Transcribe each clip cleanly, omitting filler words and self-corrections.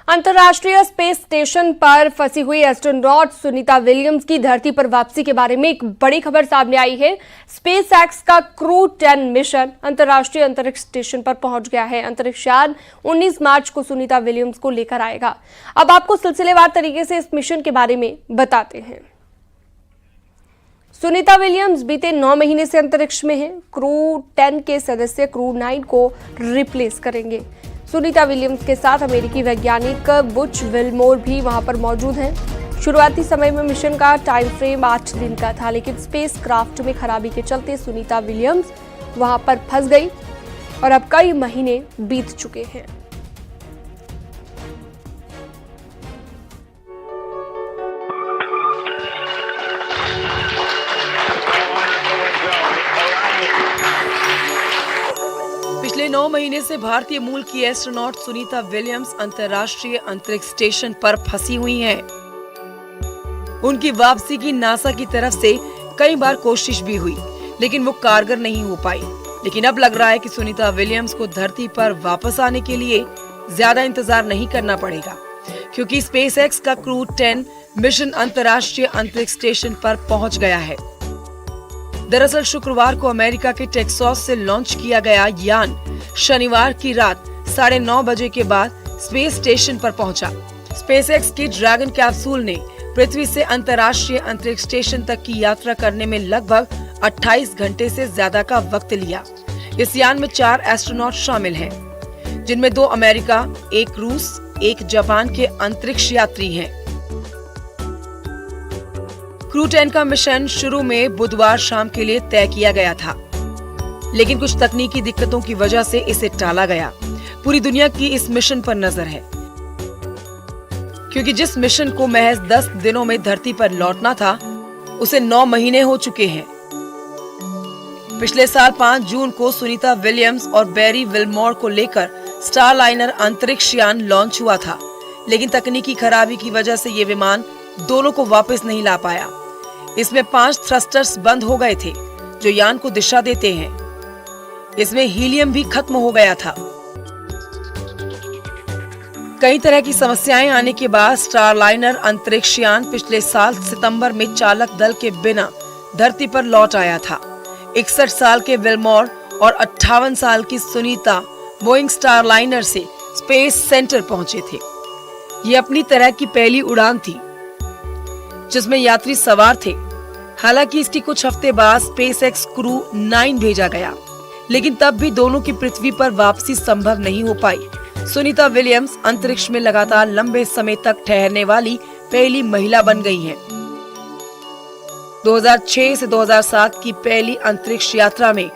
अंतर्राष्ट्रीय space station पर फंसी हुई एस्ट्रोनॉट सुनीता विलियम्स की धरती पर वापसी के बारे में एक बड़ी खबर सामने आई है। स्पेस एक्स का क्रू 10 मिशन अंतर्राष्ट्रीय अंतरिक्ष स्टेशन पर पहुंच गया है। अंतरिक्ष यान 19 मार्च को सुनीता विलियम्स को लेकर आएगा। अब आपको सिलसिलेवार तरीके से इस मिशन के बारे में बताते हैं। सुनीता विलियम्स बीते 9 महीने से अंतरिक्ष में है। क्रू 10 के सदस्य क्रू 9 को रिप्लेस करेंगे। सुनीता विलियम्स के साथ अमेरिकी वैज्ञानिक बुच विलमोर भी वहां पर मौजूद हैं। शुरुआती समय में मिशन का टाइम फ्रेम 8 दिन का था, लेकिन स्पेस क्राफ्ट में खराबी के चलते सुनीता विलियम्स वहां पर फंस गई और अब कई महीने बीत चुके हैं। पिछले 9 महीने से भारतीय मूल की एस्ट्रोनॉट सुनीता विलियम्स अंतर्राष्ट्रीय अंतरिक्ष स्टेशन पर फंसी हुई हैं। उनकी वापसी की नासा की तरफ से कई बार कोशिश भी हुई, लेकिन वो कारगर नहीं हो पाई। लेकिन अब लग रहा है कि सुनीता विलियम्स को धरती पर वापस आने के लिए ज्यादा इंतजार नहीं करना पड़ेगा, क्योंकि स्पेस एक्स का क्रू 10 मिशन अंतर्राष्ट्रीय अंतरिक्ष स्टेशन पर पहुंच गया है। दरअसल शुक्रवार को अमेरिका के टेक्सास से लॉन्च किया गया यान शनिवार की रात 9:30 बजे के बाद स्पेस स्टेशन पर पहुंचा। स्पेसएक्स की ड्रैगन कैप्सूल ने पृथ्वी से अंतर्राष्ट्रीय अंतरिक्ष स्टेशन तक की यात्रा करने में लगभग 28 घंटे से ज्यादा का वक्त लिया। इस यान में 4 एस्ट्रोनॉट शामिल हैं, जिनमें 2 अमेरिका, 1 रूस, 1 जापान के अंतरिक्ष यात्री हैं। क्रू 10 का मिशन शुरू में बुधवार शाम के लिए तय किया गया था, लेकिन कुछ तकनीकी दिक्कतों की वजह से इसे टाला गया। पूरी दुनिया की इस मिशन पर नजर है, क्योंकि जिस मिशन को महज 10 दिनों में धरती पर लौटना था, उसे 9 महीने हो चुके हैं। पिछले साल 5 जून को सुनीता विलियम्स और बैरी विलमोर को लेकर स्टारलाइनर अंतरिक्ष यान लॉन्च हुआ था, लेकिन तकनीकी खराबी की वजह से ये विमान दोनों को वापस नहीं ला पाया। इसमें 5 थ्रस्टर्स बंद हो गए थे, जो यान को दिशा देते हैं। इसमें हीलियम भी खत्म हो गया था। कई तरह की समस्याएं आने के बाद स्टारलाइनर अंतरिक्ष यान पिछले साल सितंबर में चालक दल के बिना धरती पर लौट आया था। 61 साल के विलमोर और 58 साल की सुनीता बोइंग स्टारलाइनर से स्पेस सेंटर पहुंचे थे। ये अपनी तरह की पहली उड़ान थी जिसमें यात्री सवार थे। हालांकि इसकी कुछ हफ्ते बाद स्पेसएक्स क्रू 9 भेजा गया, लेकिन तब भी दोनों की पृथ्वी पर वापसी संभव नहीं हो पाई। सुनीता विलियम्स अंतरिक्ष में लगातार लंबे समय तक ठहरने वाली पहली महिला बन गई हैं। 2006 से 2007 की पहली अंतरिक्ष यात्रा में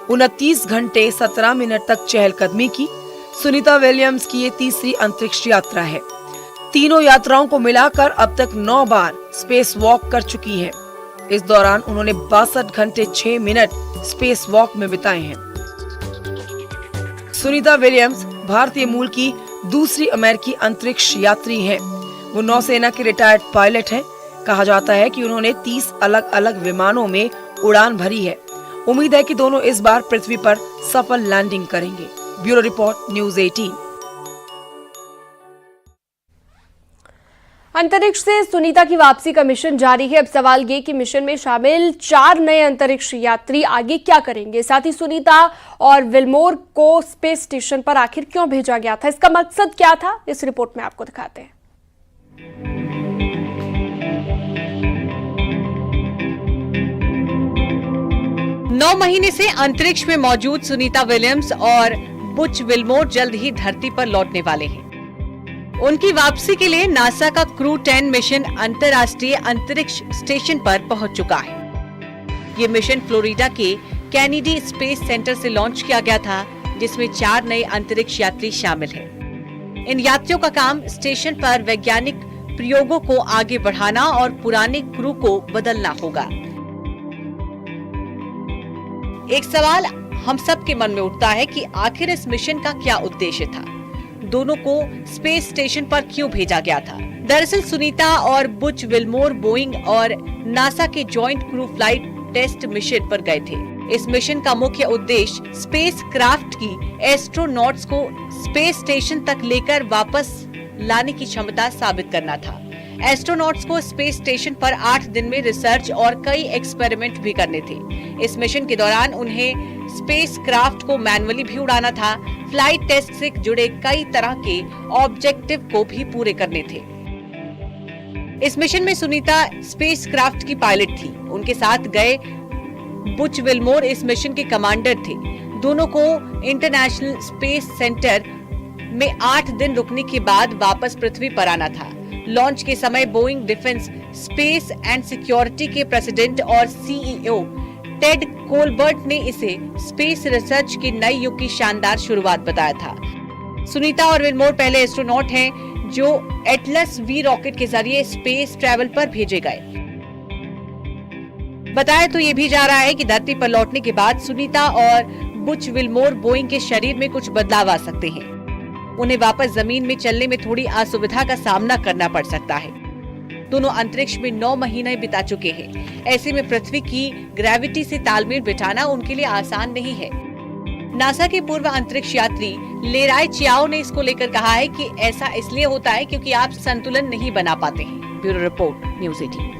29 घंटे 17 मिनट तक चहलकदमी की। सुनीता विलियम्स की ये तीसरी अंतरिक्ष यात्रा है। तीनों यात्राओं को मिलाकर अब तक 9 बार स्पेस वॉक कर चुकी हैं। इस दौरान उन्होंने 62 घंटे 6 मिनट स्पेस वॉक में बिताए हैं। सुनीता विलियम्स भारतीय मूल की दूसरी अमेरिकी अंतरिक्ष यात्री हैं। वो नौसेना के रिटायर्ड पायलट हैं। कहा जाता है कि उन्होंने 30 अलग अलग विमानों में उड़ान भरी है। उम्मीद है कि दोनों इस बार पृथ्वी पर सफल लैंडिंग करेंगे। Bureau report, news 18। अंतरिक्ष से सुनीता की वापसी का मिशन जारी है। अब सवाल ये कि मिशन में शामिल 4 नए अंतरिक्ष यात्री आगे क्या करेंगे। साथ ही सुनीता और विलमोर को स्पेस स्टेशन पर आखिर क्यों भेजा गया था, इसका मकसद क्या था, इस रिपोर्ट में आपको दिखाते हैं। 9 महीने से अंतरिक्ष में मौजूद सुनीता विलियम्स और बुच विलमोर जल्द ही धरती पर लौटने वाले हैं। उनकी वापसी के लिए नासा का क्रू 10 मिशन अंतर्राष्ट्रीय अंतरिक्ष स्टेशन पर पहुंच चुका है। ये मिशन फ्लोरिडा के कैनेडी स्पेस सेंटर से लॉन्च किया गया था, जिसमें 4 नए अंतरिक्ष यात्री शामिल हैं। इन यात्रियों का काम स्टेशन पर वैज्ञानिक प्रयोगों को आगे बढ़ाना और पुराने क्रू को बदलना होगा। एक सवाल हम सब के मन में उठता है कि आखिर इस मिशन का क्या उद्देश्य था, दोनों को स्पेस स्टेशन पर क्यों भेजा गया था। दरअसल सुनीता और बुच विलमोर बोइंग और नासा के joint crew flight test mission पर गए थे। इस मिशन का मुख्य उद्देश्य स्पेस क्राफ्ट की एस्ट्रोनॉट्स को स्पेस स्टेशन तक लेकर वापस लाने की क्षमता साबित करना था। एस्ट्रोनॉट्स को स्पेस स्टेशन पर 8 दिन में रिसर्च और कई एक्सपेरिमेंट भी करने थे। इस मिशन के दौरान उन्हें स्पेस क्राफ्ट को मैनुअली भी उड़ाना था। फ्लाइट टेस्ट से जुड़े कई तरह के ऑब्जेक्टिव को भी पूरे करने थे। इस मिशन में सुनीता स्पेस क्राफ्ट की पायलट थी। उनके साथ गए बुच विल्मोर इस मिशन के कमांडर थे। दोनों को इंटरनेशनल स्पेस सेंटर में 8 दिन रुकने के बाद वापस पृथ्वी पर आना था। लॉन्च के समय Boeing defence space and security के प्रेसिडेंट और सीईओ टेड कोलबर्ट ने इसे स्पेस रिसर्च के नए युग की शानदार शुरुआत बताया था। सुनीता और विल्मोर पहले एस्ट्रोनॉट हैं जो एटलस वी रॉकेट के जरिए स्पेस ट्रैवल पर भेजे गए। बताया तो ये भी जा रहा है कि धरती पर लौटने के बाद सुनीता और बुच विल्मोर बोइंग के शरीर में कुछ बदलाव आ सकते हैं। उन्हें वापस जमीन में चलने में थोड़ी असुविधा का सामना करना पड़ सकता है। दोनों अंतरिक्ष में 9 महीने बिता चुके हैं। ऐसे में पृथ्वी की ग्रेविटी से तालमेल बिठाना उनके लिए आसान नहीं है। नासा के पूर्व अंतरिक्ष यात्री लेराय चियाओ ने इसको लेकर कहा है कि ऐसा इसलिए होता है क्योंकि आप संतुलन नहीं बना पाते हैं। Bureau report, news 18।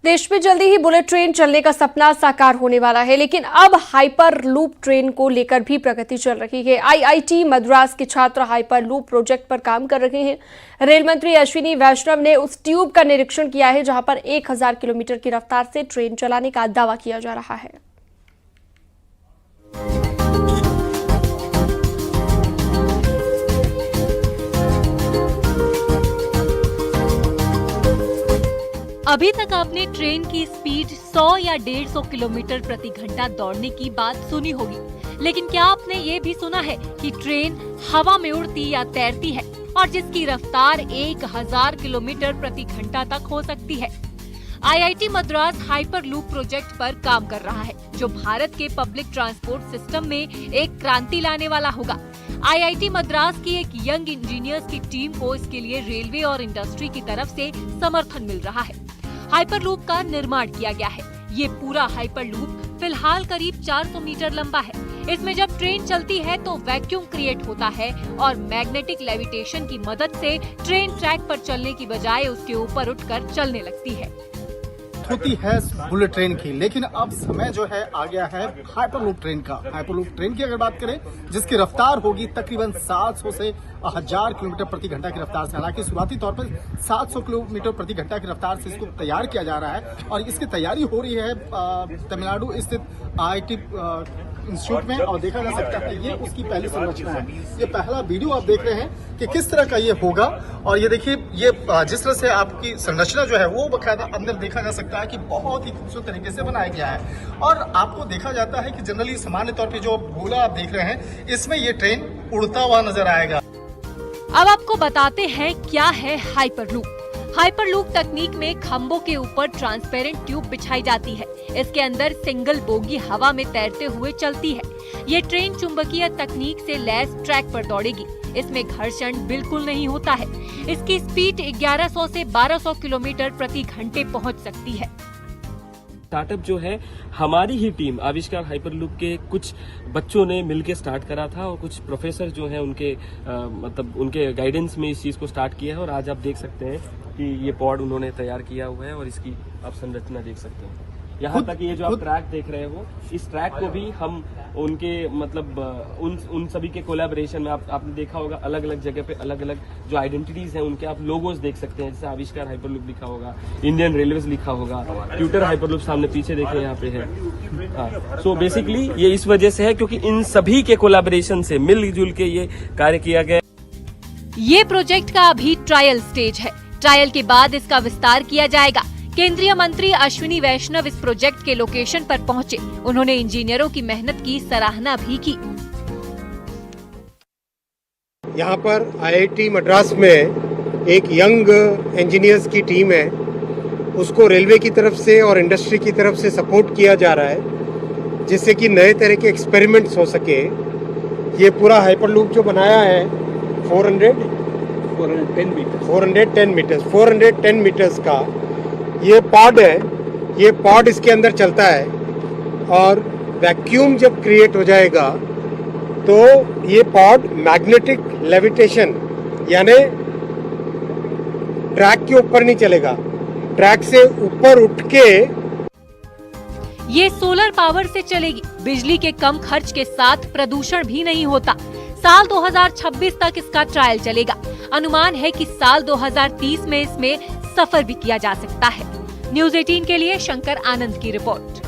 देश में जल्दी ही बुलेट ट्रेन चलने का सपना साकार होने वाला है, लेकिन अब हाइपर लूप ट्रेन को लेकर भी प्रगति चल रही है। आईआईटी मद्रास के छात्र हाइपर लूप प्रोजेक्ट पर काम कर रहे हैं। रेल मंत्री अश्विनी वैष्णव ने उस ट्यूब का निरीक्षण किया है जहां पर 1000 किलोमीटर की रफ्तार से ट्रेन चलाने का दावा किया जा रहा है। अभी तक आपने ट्रेन की स्पीड 100 या 150 किलोमीटर प्रति घंटा दौड़ने की बात सुनी होगी, लेकिन क्या आपने ये भी सुना है कि ट्रेन हवा में उड़ती या तैरती है और जिसकी रफ्तार 1000 किलोमीटर प्रति घंटा तक हो सकती है। IIT Madras hyper loop project पर काम कर रहा है, जो भारत के पब्लिक ट्रांसपोर्ट सिस्टम में एक क्रांति लाने वाला होगा। आईआईटी मद्रास की एक यंग इंजीनियर्स की टीम को इसके लिए रेलवे और इंडस्ट्री की तरफ से समर्थन मिल रहा है। हाइपर लूप का निर्माण किया गया है। ये पूरा हाइपर लूप फिलहाल करीब 400 मीटर लंबा है। इसमें जब ट्रेन चलती है तो वैक्यूम क्रिएट होता है और मैग्नेटिक लेविटेशन की मदद से ट्रेन ट्रैक पर चलने की बजाय उसके ऊपर उठकर चलने लगती है। होती है बुलेट ट्रेन की, लेकिन अब समय जो है आ गया है हाइपरलूप ट्रेन का। हाइपरलूप ट्रेन की अगर बात करें, जिसकी रफ्तार होगी तकरीबन 700 से 1000 किलोमीटर प्रति घंटा की रफ्तार से। हालांकि शुरुआती तौर पर 700 किलोमीटर प्रति घंटा की रफ्तार से इसको तैयार किया जा रहा है और इसकी तैयारी हो रही है तमिलनाडु स्थित आईआईटी इंस्टीट्यूट में। और देखा जा सकता है ये उसकी पहली संरचना है। ये पहला वीडियो आप देख रहे हैं कि किस तरह का ये होगा। और ये देखिए, ये जिस तरह से आपकी संरचना जो है वो बकायदा अंदर देखा जा सकता है कि बहुत ही खूबसूरत तरीके से बनाया गया है। और आपको देखा जाता है कि जनरली सामान्य तौर पर जो गोला आप देख रहे हैं, इसमें ये ट्रेन उड़ता हुआ नजर आएगा। अब आपको बताते हैं क्या है हाइपर लूप। हाइपर लूप तकनीक में खंभों के ऊपर ट्रांसपेरेंट ट्यूब बिछाई जाती है। इसके अंदर सिंगल बोगी हवा में तैरते हुए चलती है। ये ट्रेन चुंबकीय तकनीक से लैस ट्रैक पर दौड़ेगी। इसमें घर्षण बिल्कुल नहीं होता है। इसकी स्पीड 1100 से 1200 किलोमीटर प्रति घंटे पहुंच सकती है। स्टार्टअप जो है हमारी ही टीम आविष्कार हाइपरलूप के कुछ बच्चों ने मिलकर स्टार्ट करा था और कुछ प्रोफेसर जो हैं उनके मतलब उनके गाइडेंस में इस चीज को स्टार्ट किया है। और आज आप देख सकते हैं कि ये पॉड उन्होंने तैयार किया हुआ है और इसकी आप संरचना देख सकते हैं। यहाँ तक ये जो आप ट्रैक देख रहे हो, इस ट्रैक को भी हम उनके मतलब उन सभी के कोलैबोरेशन में आपने देखा होगा, अलग अलग जगह पे अलग अलग जो आइडेंटिटीज हैं उनके आप लोगोज देख सकते हैं। जैसे आविष्कार हाइपरलूप लिखा होगा, इंडियन रेलवेज लिखा होगा, ट्यूटर हाइपरलूप सामने पीछे देखें यहाँ पे है। हाँ, सो बेसिकली ये इस वजह से है क्योंकि इन सभी के कोलैबोरेशन से मिलजुल के ये कार्य किया गया। ये प्रोजेक्ट का अभी ट्रायल स्टेज है। ट्रायल के बाद इसका विस्तार किया जाएगा। केंद्रीय मंत्री अश्विनी वैष्णव इस प्रोजेक्ट के लोकेशन पर पहुंचे। उन्होंने इंजीनियरों की मेहनत की सराहना भी की। यहाँ पर आईआईटी मद्रास में एक यंग इंजीनियर्स की टीम है, उसको रेलवे की तरफ से और इंडस्ट्री की तरफ से सपोर्ट किया जा रहा है जिससे कि नए तरह के एक्सपेरिमेंट्स हो सके। ये पूरा हाइपरलूप जो बनाया है 410 मीटर्स का ये पॉड है। ये पॉड इसके अंदर चलता है और वैक्यूम जब क्रिएट हो जाएगा तो ये पॉड मैग्नेटिक लेविटेशन यानी ट्रैक के ऊपर नहीं चलेगा, ट्रैक से ऊपर उठ के ये सोलर पावर से चलेगी। बिजली के कम खर्च के साथ प्रदूषण भी नहीं होता। साल 2026 तक इसका ट्रायल चलेगा। अनुमान है कि साल 2030 में इसमें सफर भी किया जा सकता है। न्यूज़ 18 के लिए शंकर आनंद की रिपोर्ट।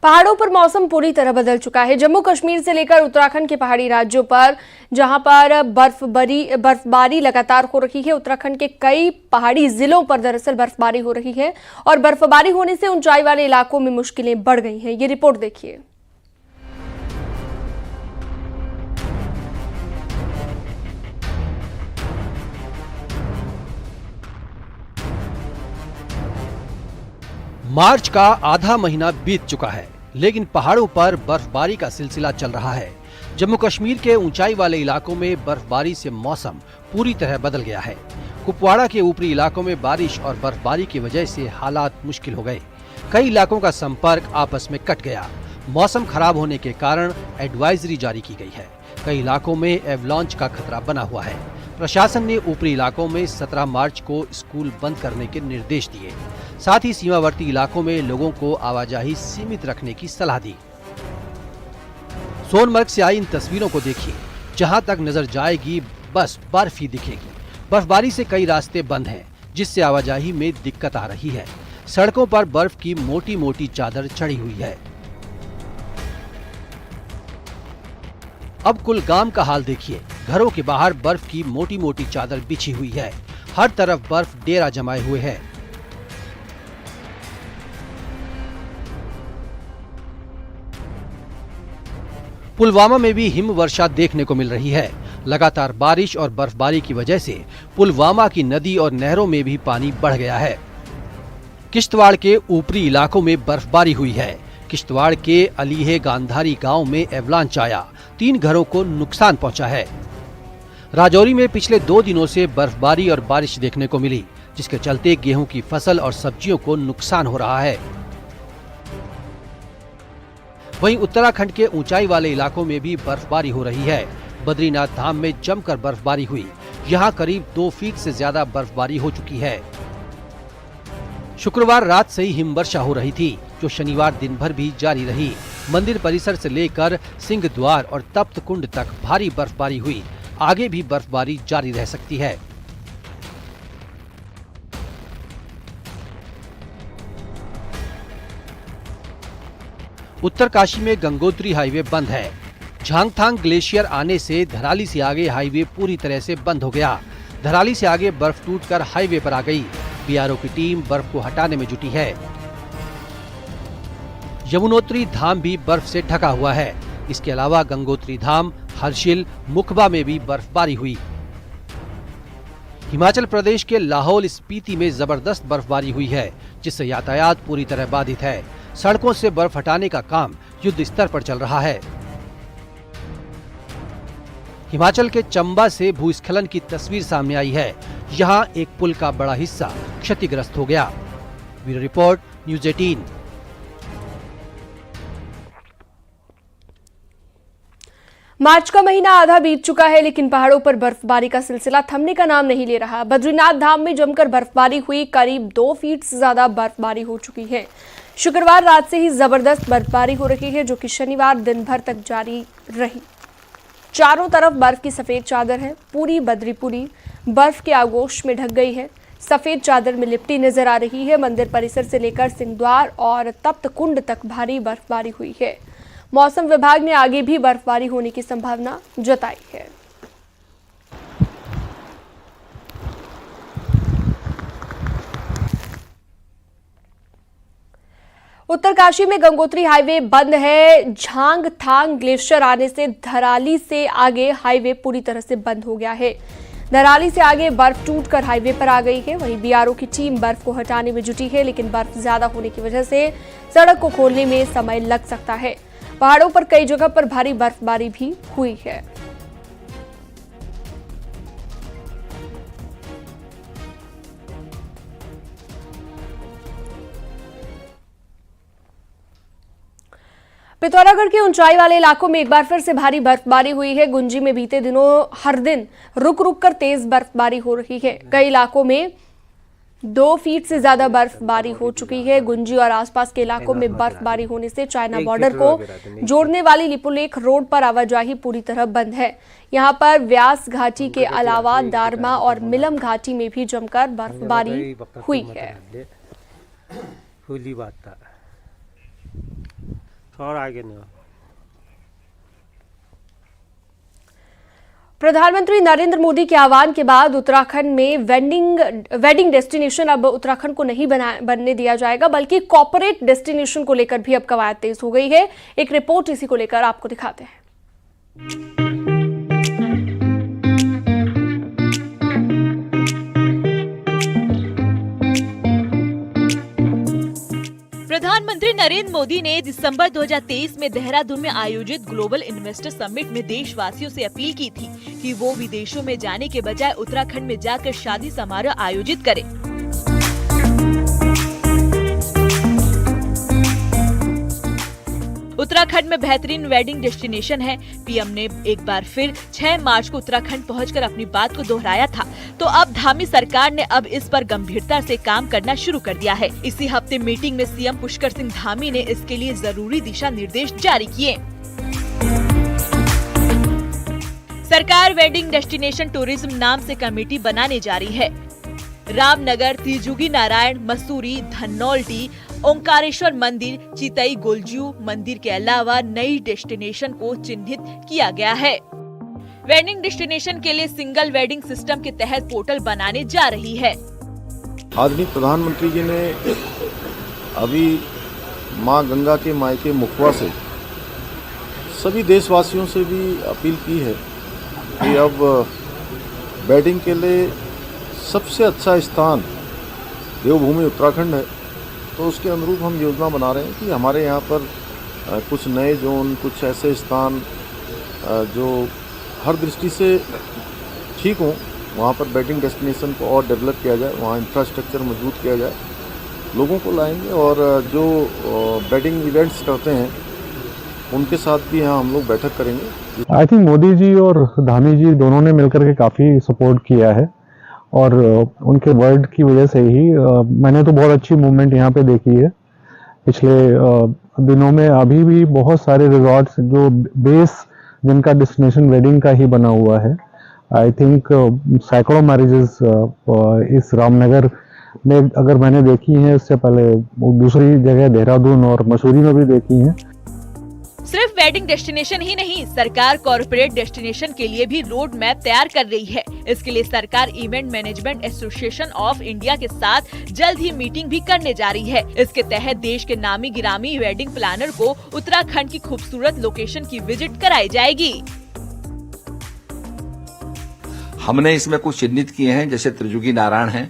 पहाड़ों पर मौसम पूरी तरह बदल चुका है। जम्मू कश्मीर से लेकर उत्तराखंड के पहाड़ी राज्यों पर जहां पर बर्फबारी लगातार हो रही है, उत्तराखंड के कई पहाड़ी जिलों पर दरअसल बर्फबारी हो रही है और बर्फबारी होने से ऊंचाई वाले इलाकों में मुश्किलें बढ़ गई हैं। ये रिपोर्ट देखिए। मार्च का आधा महीना बीत चुका है, लेकिन पहाड़ों पर बर्फबारी का सिलसिला चल रहा है। जम्मू कश्मीर के ऊंचाई वाले इलाकों में बर्फबारी से मौसम पूरी तरह बदल गया है। कुपवाड़ा के ऊपरी इलाकों में बारिश और बर्फबारी की वजह से हालात मुश्किल हो गए। कई इलाकों का संपर्क आपस में कट गया। मौसम खराब होने के कारण एडवाइजरी जारी की गई है। कई इलाकों में एवलांच का खतरा बना हुआ है। प्रशासन ने ऊपरी इलाकों में 17 मार्च को स्कूल बंद करने के निर्देश दिए। साथ ही सीमावर्ती इलाकों में लोगों को आवाजाही सीमित रखने की सलाह दी। सोनमर्ग से आई इन तस्वीरों को देखिए, जहां तक नजर जाएगी बस बर्फ ही दिखेगी। बर्फबारी से कई रास्ते बंद हैं, जिससे आवाजाही में दिक्कत आ रही है। सड़कों पर बर्फ की मोटी मोटी चादर चढ़ी हुई है। अब कुलगाम का हाल देखिए। घरों के बाहर बर्फ की मोटी मोटी चादर बिछी हुई है। हर तरफ बर्फ डेरा जमाए हुए है। पुलवामा में भी हिम वर्षा देखने को मिल रही है। लगातार बारिश और बर्फबारी की वजह से पुलवामा की नदी और नहरों में भी पानी बढ़ गया है। किश्तवाड़ के ऊपरी इलाकों में बर्फबारी हुई है। किश्तवाड़ के अलीहे गांधारी गांव में एवलांच आया। 3 घरों को नुकसान पहुंचा है। राजौरी में पिछले 2 दिनों से बर्फबारी और बारिश देखने को मिली, जिसके चलते गेहूं की फसल और सब्जियों को नुकसान हो रहा है। वहीं उत्तराखंड के ऊंचाई वाले इलाकों में भी बर्फबारी हो रही है। बद्रीनाथ धाम में जमकर बर्फबारी हुई। यहां करीब 2 फीट से ज्यादा बर्फबारी हो चुकी है। शुक्रवार रात से ही हिमवर्षा हो रही थी, जो शनिवार दिन भर भी जारी रही। मंदिर परिसर से लेकर सिंह द्वार और तप्त कुंड तक भारी बर्फबारी हुई। आगे भी बर्फबारी जारी रह सकती है। उत्तरकाशी में गंगोत्री हाईवे बंद है। झांगथांग ग्लेशियर आने से धराली से आगे हाईवे पूरी तरह से बंद हो गया। धराली से आगे बर्फ टूटकर हाईवे पर आ गई। बीआरओ की टीम बर्फ को हटाने में जुटी है। यमुनोत्री धाम भी बर्फ से ढका हुआ है। इसके अलावा गंगोत्री धाम, हर्षिल, मुखबा में भी बर्फबारी हुई। हिमाचल प्रदेश के लाहौल स्पीति में जबरदस्त बर्फबारी हुई है, जिससे यातायात पूरी तरह बाधित है। सड़कों से बर्फ हटाने का काम युद्ध स्तर पर चल रहा है। हिमाचल के चंबा से भूस्खलन की तस्वीर सामने आई है। यहां एक पुल का बड़ा हिस्सा क्षतिग्रस्त हो गया। Bureau report, news 18। मार्च का महीना आधा बीत चुका है, लेकिन पहाड़ों पर बर्फबारी का सिलसिला थमने का नाम नहीं ले रहा। बद्रीनाथ धाम में जमकर बर्फबारी हुई। करीब 2 फीट से ज्यादा बर्फबारी हो चुकी है। शुक्रवार रात से ही जबरदस्त बर्फबारी हो रही है, जो कि शनिवार दिन भर तक जारी रही। चारों तरफ बर्फ की सफेद चादर है। पूरी बद्रीपुरी बर्फ के आगोश में ढक गई है। सफेद चादर में लिपटी नजर आ रही है। मंदिर परिसर से लेकर सिंहद्वार और तप्त कुंड तक भारी बर्फबारी हुई है। मौसम विभाग ने आगे भी बर्फबारी होने की संभावना जताई है। उत्तरकाशी में गंगोत्री हाईवे बंद है। झांगथांग ग्लेशियर आने से धराली से आगे हाईवे पूरी तरह से बंद हो गया है। धराली से आगे बर्फ टूटकर हाईवे पर आ गई है। वहीं बीआरओ की टीम बर्फ को हटाने में जुटी है, लेकिन बर्फ ज्यादा होने की वजह से सड़क को खोलने में समय लग सकता है। पहाड़ों पर कई जगह पर भारी बर्फबारी भी हुई है। पिथौरागढ़ के ऊंचाई वाले इलाकों में एक बार फिर से भारी बर्फबारी हुई है। गुंजी में बीते दिनों हर दिन रुक रुक कर तेज बर्फबारी हो रही है। कई इलाकों में 2 फीट से ज्यादा बर्फबारी हो चुकी है। गुंजी और आसपास के इलाकों में बर्फबारी होने से चाइना बॉर्डर को जोड़ने वाली लिपुलेख रोड पर आवाजाही पूरी तरह बंद है। यहां पर व्यास घाटी के अलावा दारमा और मिलम घाटी में भी जमकर बर्फबारी हुई है। प्रधानमंत्री नरेंद्र मोदी के आह्वान के बाद उत्तराखंड में वेडिंग डेस्टिनेशन अब उत्तराखंड को नहीं बनने दिया जाएगा, बल्कि कॉर्पोरेट डेस्टिनेशन को लेकर भी अब कवायद तेज हो गई है। एक रिपोर्ट इसी को लेकर आपको दिखाते हैं। प्रधानमंत्री नरेंद्र मोदी ने दिसंबर 2023 में देहरादून में आयोजित ग्लोबल इन्वेस्टर समिट में देशवासियों से अपील की थी कि वो विदेशों में जाने के बजाय उत्तराखंड में जाकर शादी समारोह आयोजित करें। उत्तराखंड में बेहतरीन वेडिंग डेस्टिनेशन है। पीएम ने एक बार फिर 6 मार्च को उत्तराखंड पहुंचकर अपनी बात को दोहराया था, तो अब धामी सरकार ने अब इस पर गंभीरता से काम करना शुरू कर दिया है। इसी हफ्ते मीटिंग में सीएम पुष्कर सिंह धामी ने इसके लिए जरूरी दिशा निर्देश जारी किए। सरकार वेडिंग डेस्टिनेशन टूरिज्म नाम से कमेटी बनाने जा रही है। रामनगर, त्रिजुगी नारायण, मसूरी, धनौल्टी, ओंकारेश्वर मंदिर, चितई गोलजू मंदिर के अलावा नई डेस्टिनेशन को चिन्हित किया गया है। वेडिंग डेस्टिनेशन के लिए सिंगल वेडिंग सिस्टम के तहत पोर्टल बनाने जा रही है। आदरणीय प्रधानमंत्री जी ने अभी मां गंगा के मायके मुखवा से सभी देशवासियों से भी अपील की है कि अब वेडिंग के लिए सबसे अच्छा स्थान देवभूमि उत्तराखंड है, तो उसके अनुरूप हम योजना बना रहे हैं कि हमारे यहाँ पर कुछ नए जोन, कुछ ऐसे स्थान जो हर दृष्टि से ठीक हों, वहाँ पर वेडिंग डेस्टिनेशन को और डेवलप किया जाए, वहाँ इंफ्रास्ट्रक्चर मजबूत किया जाए, लोगों को लाएंगे और जो वेडिंग इवेंट्स करते हैं उनके साथ भी यहाँ हम लोग बैठक करेंगे। आई थिंक मोदी जी और धामी जी दोनों ने मिलकर के काफ़ी सपोर्ट किया है और उनके वर्ड की वजह से ही मैंने तो बहुत अच्छी मूवमेंट यहाँ पे देखी है। पिछले दिनों में अभी भी बहुत सारे रिजॉर्ट्स जो बेस जिनका डेस्टिनेशन वेडिंग का ही बना हुआ है। आई थिंक सैकड़ों मैरिजेस इस रामनगर में अगर मैंने देखी हैं, इससे पहले दूसरी जगह देहरादून और मसूरी में भी देखी हैं। सिर्फ वेडिंग डेस्टिनेशन ही नहीं, सरकार कॉर्पोरेट डेस्टिनेशन के लिए भी रोड मैप तैयार कर रही है। इसके लिए सरकार event management association of India के साथ जल्द ही मीटिंग भी करने जा रही है। इसके तहत देश के नामी गिरामी वेडिंग प्लानर को उत्तराखंड की खूबसूरत लोकेशन की विजिट कराई जाएगी। हमने इसमें कुछ चिन्हित किए हैं, जैसे त्रिजुगी नारायण है।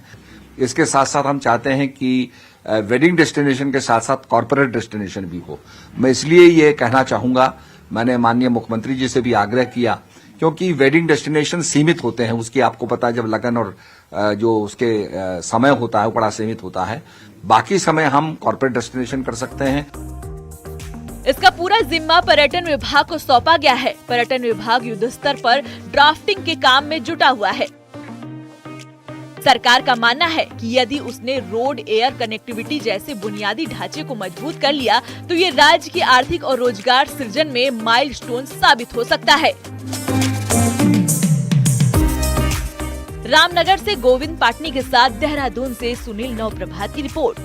इसके साथ साथ हम चाहते हैं कि वेडिंग डेस्टिनेशन के साथ साथ कॉर्पोरेट डेस्टिनेशन भी हो। मैं इसलिए ये कहना चाहूंगा, मैंने माननीय मुख्यमंत्री जी से भी आग्रह किया, क्योंकि वेडिंग डेस्टिनेशन सीमित होते हैं, उसकी आपको पता है, जब लगन और जो उसके समय होता है वो बड़ा सीमित होता है। बाकी समय हम कॉर्पोरेट डेस्टिनेशन कर सकते हैं। इसका पूरा जिम्मा पर्यटन विभाग को सौंपा गया है। पर्यटन विभाग युद्ध स्तर पर ड्राफ्टिंग के काम में जुटा हुआ है। सरकार का मानना है कि यदि उसने रोड, एयर कनेक्टिविटी जैसे बुनियादी ढांचे को मजबूत कर लिया तो ये राज्य की आर्थिक और रोजगार सृजन में माइलस्टोन साबित हो सकता है। रामनगर से गोविंद पाटनी के साथ देहरादून से सुनील नवप्रभात की रिपोर्ट।